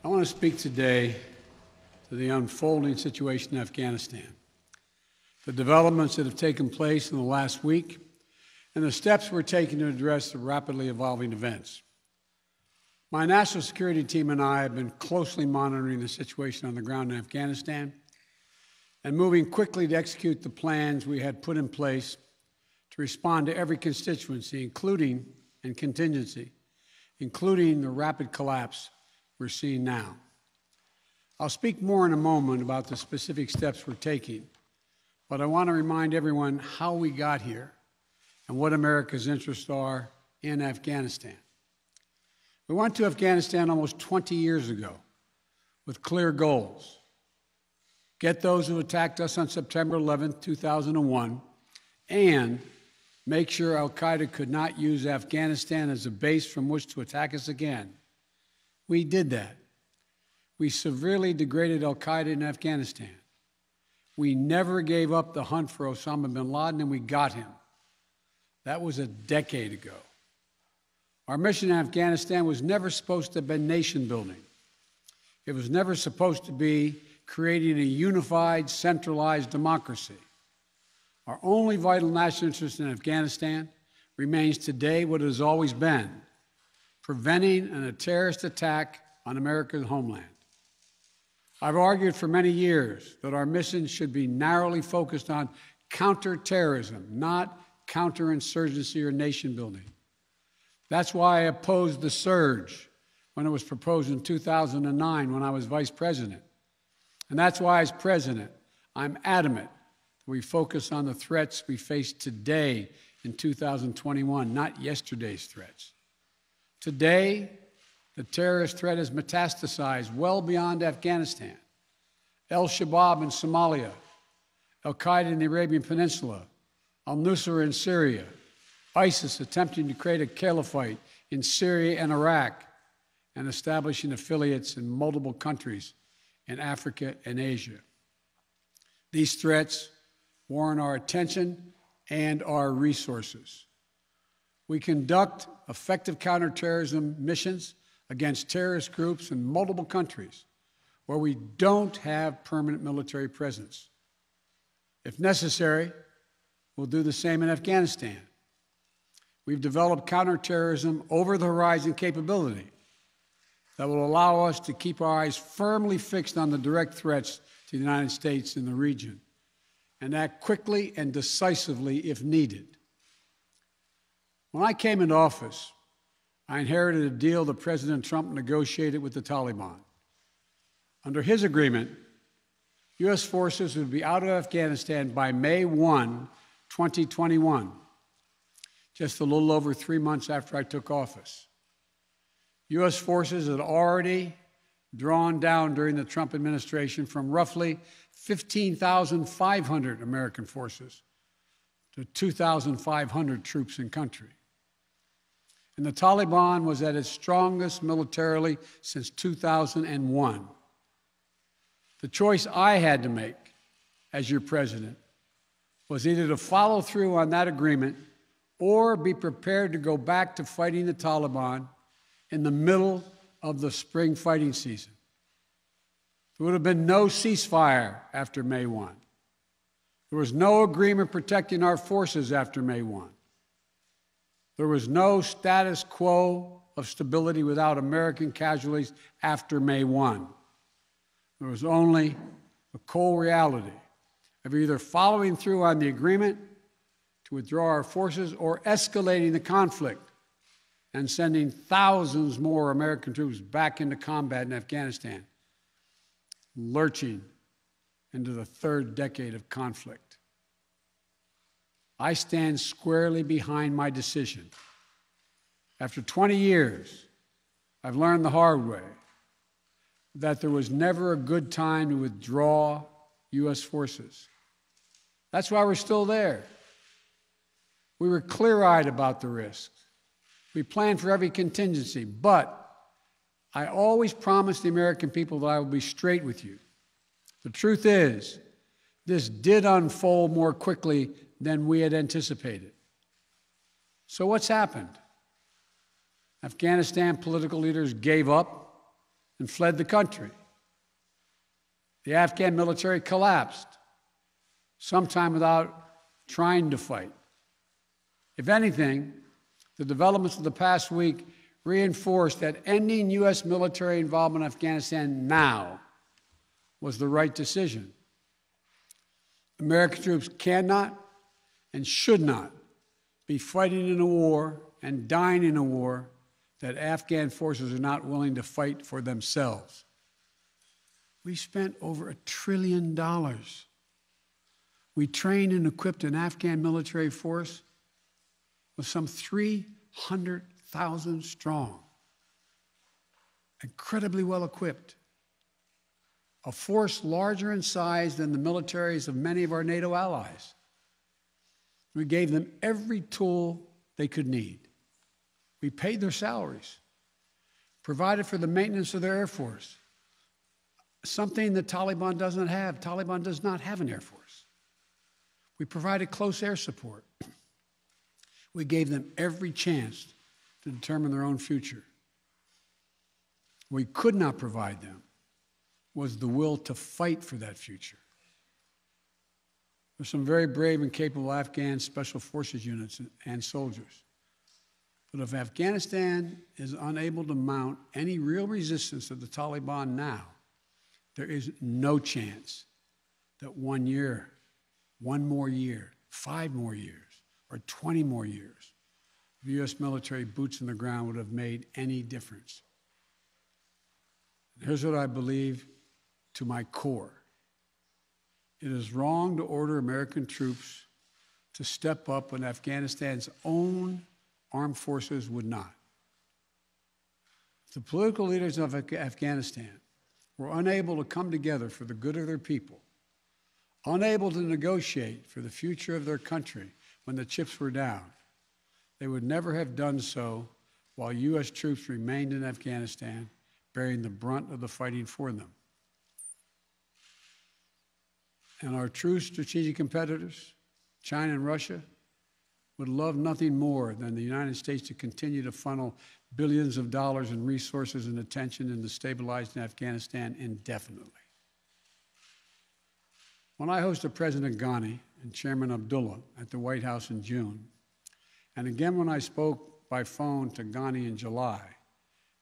I want to speak today to the unfolding situation in Afghanistan, the developments that have taken place in the last week, and the steps we're taking to address the rapidly evolving events. My national security team and I have been closely monitoring the situation on the ground in Afghanistan and moving quickly to execute the plans we had put in place to respond to every constituency, including and contingency, including the rapid collapse we're seeing now. I'll speak more in a moment about the specific steps we're taking, but I want to remind everyone how we got here and what America's interests are in Afghanistan. We went to Afghanistan almost 20 years ago with clear goals. Get those who attacked us on September 11, 2001, and make sure al-Qaeda could not use Afghanistan as a base from which to attack us again. We did that. We severely degraded al-Qaeda in Afghanistan. We never gave up the hunt for Osama bin Laden, and we got him. That was a decade ago. Our mission in Afghanistan was never supposed to have been nation building. It was never supposed to be creating a unified, centralized democracy. Our only vital national interest in Afghanistan remains today what it has always been: preventing a terrorist attack on America's homeland. I've argued for many years that our mission should be narrowly focused on counterterrorism, not counterinsurgency or nation building. That's why I opposed the surge when it was proposed in 2009 when I was vice president. And that's why, as president, I'm adamant that we focus on the threats we face today in 2021, not yesterday's threats. Today, the terrorist threat has metastasized well beyond Afghanistan. Al-Shabaab in Somalia, al-Qaeda in the Arabian Peninsula, al-Nusra in Syria, ISIS attempting to create a caliphate in Syria and Iraq, and establishing affiliates in multiple countries in Africa and Asia. These threats warrant our attention and our resources. We conduct effective counterterrorism missions against terrorist groups in multiple countries where we don't have permanent military presence. If necessary, we'll do the same in Afghanistan. We've developed counterterrorism over-the-horizon capability that will allow us to keep our eyes firmly fixed on the direct threats to the United States in the region and act quickly and decisively if needed. When I came into office, I inherited a deal that President Trump negotiated with the Taliban. Under his agreement, U.S. forces would be out of Afghanistan by May 1, 2021, just a little over 3 months after I took office. U.S. forces had already drawn down during the Trump administration from roughly 15,500 American forces to 2,500 troops in country. And the Taliban was at its strongest militarily since 2001. The choice I had to make as your president was either to follow through on that agreement or be prepared to go back to fighting the Taliban in the middle of the spring fighting season. There would have been no ceasefire after May 1. There was no agreement protecting our forces after May 1. There was no status quo of stability without American casualties after May 1. There was only the cold reality of either following through on the agreement to withdraw our forces or escalating the conflict and sending thousands more American troops back into combat in Afghanistan, lurching into the third decade of conflict. I stand squarely behind my decision. After 20 years, I've learned the hard way that there was never a good time to withdraw U.S. forces. That's why we're still there. We were clear-eyed about the risks. We planned for every contingency, but I always promised the American people that I would be straight with you. The truth is, this did unfold more quickly than we had anticipated. So what's happened? Afghanistan political leaders gave up and fled the country. The Afghan military collapsed, sometime without trying to fight. If anything, the developments of the past week reinforced that ending U.S. military involvement in Afghanistan now was the right decision. American troops cannot and should not be fighting in a war and dying in a war that Afghan forces are not willing to fight for themselves. We spent over $1 trillion. We trained and equipped an Afghan military force with some 300,000 strong, incredibly well equipped, a force larger in size than the militaries of many of our NATO allies. We gave them every tool they could need. We paid their salaries, provided for the maintenance of their Air Force, something the Taliban doesn't have. Taliban does not have an Air Force. We provided close air support. We gave them every chance to determine their own future. What we could not provide them was the will to fight for that future. There's some very brave and capable Afghan special forces units and soldiers. But if Afghanistan is unable to mount any real resistance to the Taliban now, there is no chance that 1 year, 1 more year, 5 more years, or 20 more years of U.S. military boots on the ground would have made any difference. Here's what I believe to my core. It is wrong to order American troops to step up when Afghanistan's own armed forces would not. If the political leaders of Afghanistan were unable to come together for the good of their people, unable to negotiate for the future of their country when the chips were down, they would never have done so while U.S. troops remained in Afghanistan, bearing the brunt of the fighting for them. And our true strategic competitors, China and Russia, would love nothing more than the United States to continue to funnel billions of dollars in resources and attention into stabilizing Afghanistan indefinitely. When I hosted President Ghani and Chairman Abdullah at the White House in June, and again when I spoke by phone to Ghani in July,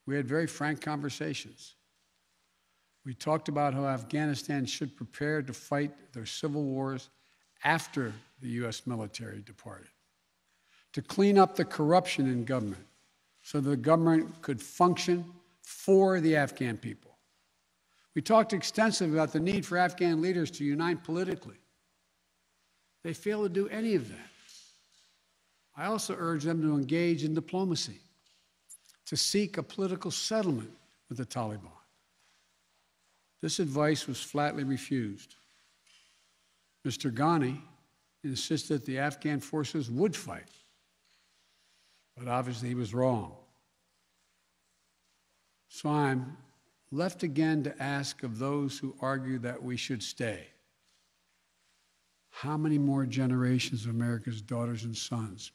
we had very frank conversations. We talked about how Afghanistan should prepare to fight their civil wars after the U.S. military departed, to clean up the corruption in government so the government could function for the Afghan people. We talked extensively about the need for Afghan leaders to unite politically. They failed to do any of that. I also urged them to engage in diplomacy, to seek a political settlement with the Taliban. This advice was flatly refused. Mr. Ghani insisted the Afghan forces would fight, but obviously he was wrong. So I'm left again to ask of those who argue that we should stay, how many more generations of America's daughters and sons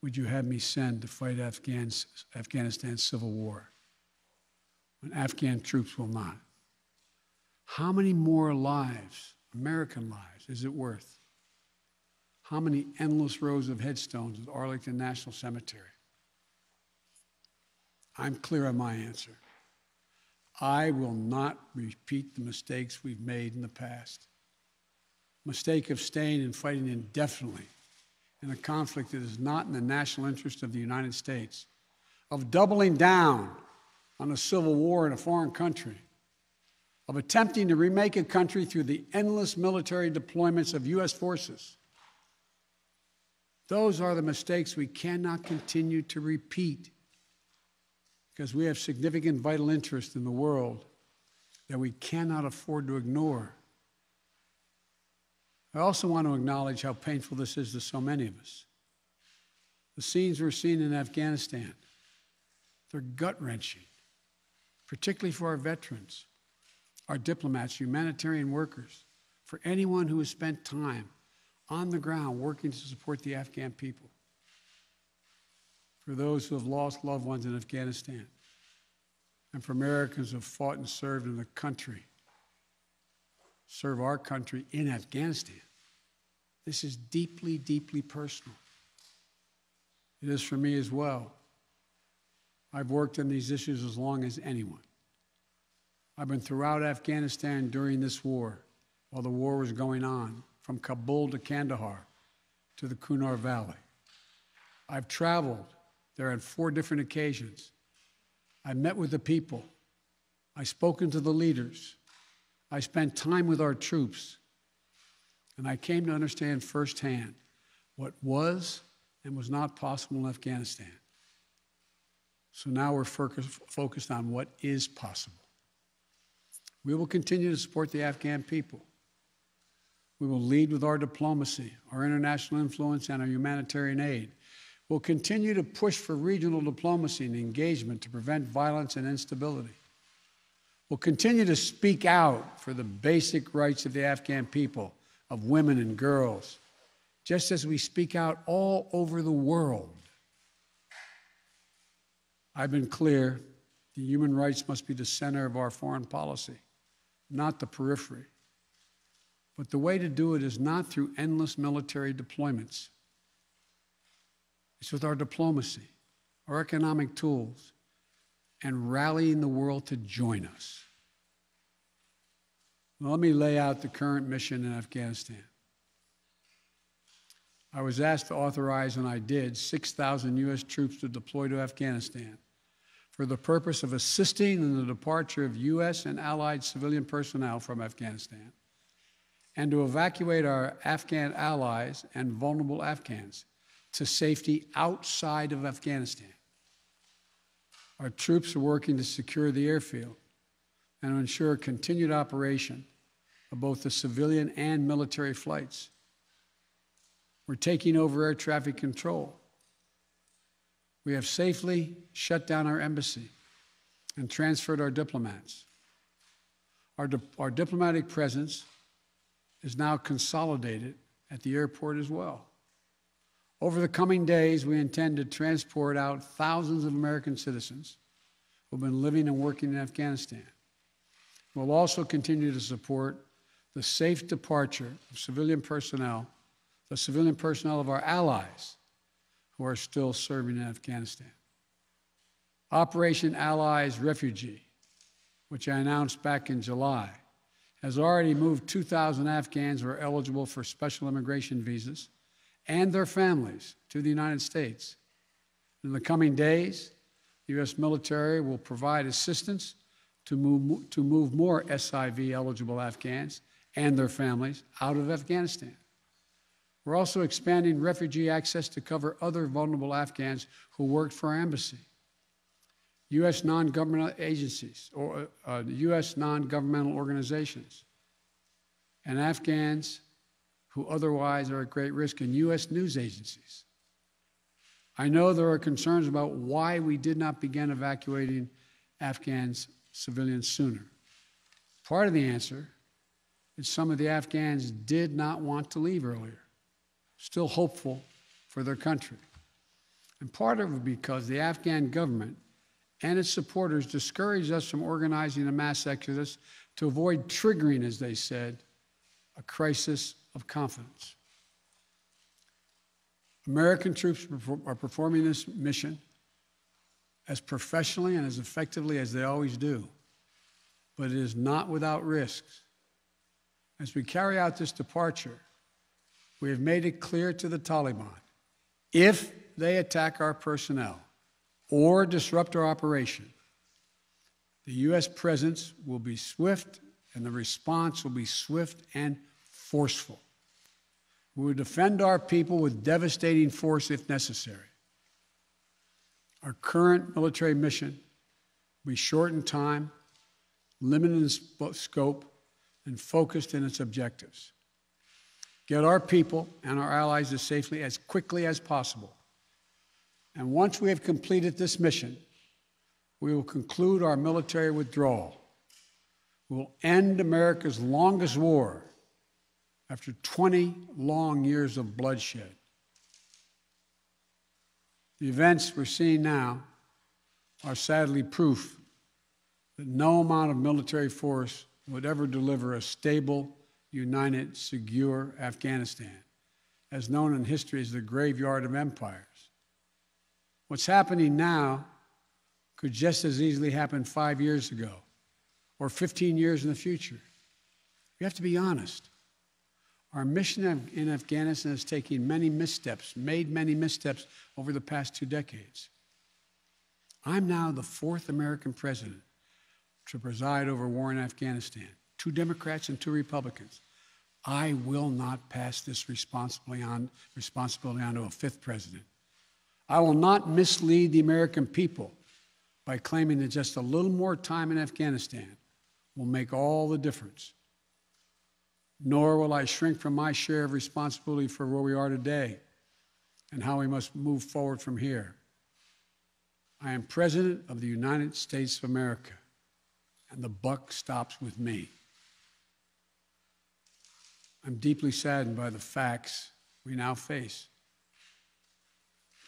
would you have me send to fight Afghanistan's civil war when Afghan troops will not? How many more lives, American lives, is it worth? How many endless rows of headstones at Arlington National Cemetery? I'm clear on my answer. I will not repeat the mistakes we've made in the past. Mistake of staying and fighting indefinitely in a conflict that is not in the national interest of the United States, of doubling down on a civil war in a foreign country, of attempting to remake a country through the endless military deployments of U.S. forces. Those are the mistakes we cannot continue to repeat because we have significant vital interest in the world that we cannot afford to ignore. I also want to acknowledge how painful this is to so many of us. The scenes we're seeing in Afghanistan, they're gut-wrenching, particularly for our veterans, our diplomats, humanitarian workers, for anyone who has spent time on the ground working to support the Afghan people, for those who have lost loved ones in Afghanistan. and for Americans who have fought and served in the country, serve our country in Afghanistan. This is deeply, deeply personal. It is for me as well. I've worked on these issues as long as anyone. I've been throughout Afghanistan during this war, while the war was going on, from Kabul to Kandahar to the Kunar Valley. I've traveled there on 4 different occasions. I met with the people. I've spoken to the leaders. I spent time with our troops. And I came to understand firsthand what was and was not possible in Afghanistan. So now we're focused on what is possible. We will continue to support the Afghan people. We will lead with our diplomacy, our international influence, and our humanitarian aid. We'll continue to push for regional diplomacy and engagement to prevent violence and instability. We'll continue to speak out for the basic rights of the Afghan people, of women and girls, just as we speak out all over the world. I've been clear that human rights must be the center of our foreign policy, not the periphery. But the way to do it is not through endless military deployments. It's with our diplomacy, our economic tools, and rallying the world to join us. Well, let me lay out the current mission in Afghanistan. I was asked to authorize, and I did, 6,000 U.S. troops to deploy to Afghanistan for the purpose of assisting in the departure of U.S. and allied civilian personnel from Afghanistan, and to evacuate our Afghan allies and vulnerable Afghans to safety outside of Afghanistan. Our troops are working to secure the airfield and to ensure continued operation of both the civilian and military flights. We're taking over air traffic control. We have safely shut down our embassy and transferred our diplomats. Our diplomatic presence is now consolidated at the airport as well. Over the coming days, we intend to transport out thousands of American citizens who have been living and working in Afghanistan. We'll also continue to support the safe departure of civilian personnel, the civilian personnel of our allies who are still serving in Afghanistan. Operation Allies Refugee, which I announced back in July, has already moved 2,000 Afghans who are eligible for special immigration visas and their families to the United States. In the coming days, the U.S. military will provide assistance to move more SIV-eligible Afghans and their families out of Afghanistan. We're also expanding refugee access to cover other vulnerable Afghans who worked for our embassy. U.S. non-governmental agencies, or U.S. non-governmental organizations, and Afghans who otherwise are at great risk, in U.S. news agencies. I know there are concerns about why we did not begin evacuating Afghan civilians sooner. Part of the answer is some of the Afghans did not want to leave earlier, still hopeful for their country. And part of it because the Afghan government and its supporters discouraged us from organizing a mass exodus to avoid triggering, as they said, a crisis of confidence. American troops are performing this mission as professionally and as effectively as they always do, but it is not without risks. As we carry out this departure, we have made it clear to the Taliban, if they attack our personnel or disrupt our operation, the U.S. presence will be swift and the response will be swift and forceful. We will defend our people with devastating force if necessary. Our current military mission will be short in time, limited in scope, and focused in its objectives. Get our people and our allies to safety as quickly as possible. And once we have completed this mission, we will conclude our military withdrawal. We will end America's longest war after 20 long years of bloodshed. The events we're seeing now are sadly proof that no amount of military force would ever deliver a stable, united, secure Afghanistan, as known in history as the graveyard of empires. What's happening now could just as easily happen 5 years ago or 15 years in the future. We have to be honest. Our mission in Afghanistan is taking many missteps, made many missteps over the past 2 decades. I'm now the 4th American president to preside over war in Afghanistan, 2 Democrats and 2 Republicans. I will not pass this responsibility on to a 5th president. I will not mislead the American people by claiming that just a little more time in Afghanistan will make all the difference. Nor will I shrink from my share of responsibility for where we are today and how we must move forward from here. I am President of the United States of America, and the buck stops with me. I'm deeply saddened by the facts we now face.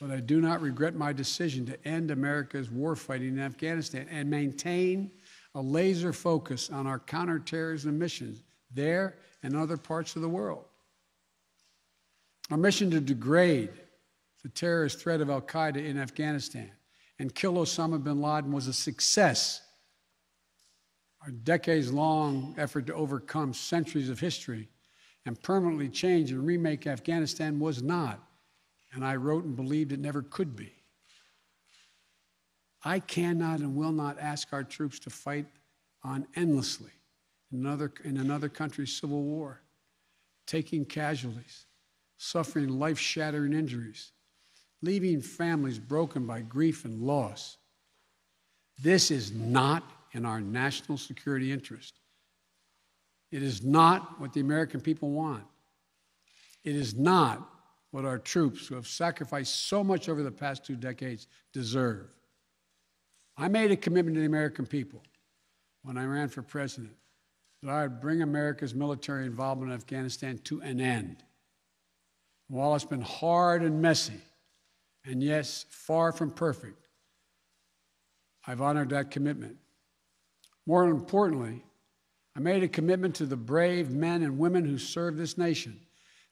But I do not regret my decision to end America's warfighting in Afghanistan and maintain a laser focus on our counterterrorism missions there and other parts of the world. Our mission to degrade the terrorist threat of al-Qaeda in Afghanistan and kill Osama bin Laden was a success. Our decades-long effort to overcome centuries of history and permanently change and remake Afghanistan was not, and I wrote and believed it never could be. I cannot and will not ask our troops to fight on endlessly in another country's civil war, taking casualties, suffering life-shattering injuries, leaving families broken by grief and loss. This is not in our national security interest. It is not what the American people want. It is not what our troops, who have sacrificed so much over the past 2 decades, deserve. I made a commitment to the American people when I ran for president that I would bring America's military involvement in Afghanistan to an end. While it's been hard and messy, and yes, far from perfect, I've honored that commitment. More importantly, I made a commitment to the brave men and women who serve this nation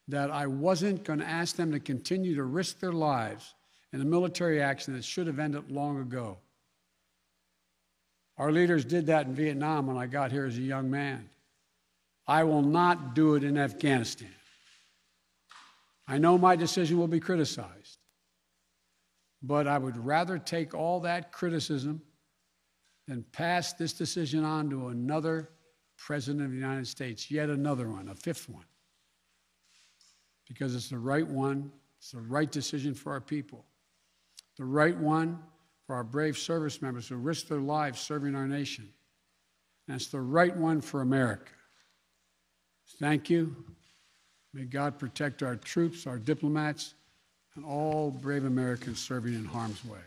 that I wasn't going to ask them to continue to risk their lives in a military action that should have ended long ago. Our leaders did that in Vietnam when I got here as a young man. I will not do it in Afghanistan. I know my decision will be criticized, but I would rather take all that criticism than pass this decision on to another president of the United States, yet another one, a 5th one, because it's the right one, it's the right decision for our people, the right one for our brave service members who risk their lives serving our nation, and it's the right one for America. Thank you. May God protect our troops, our diplomats, and all brave Americans serving in harm's way.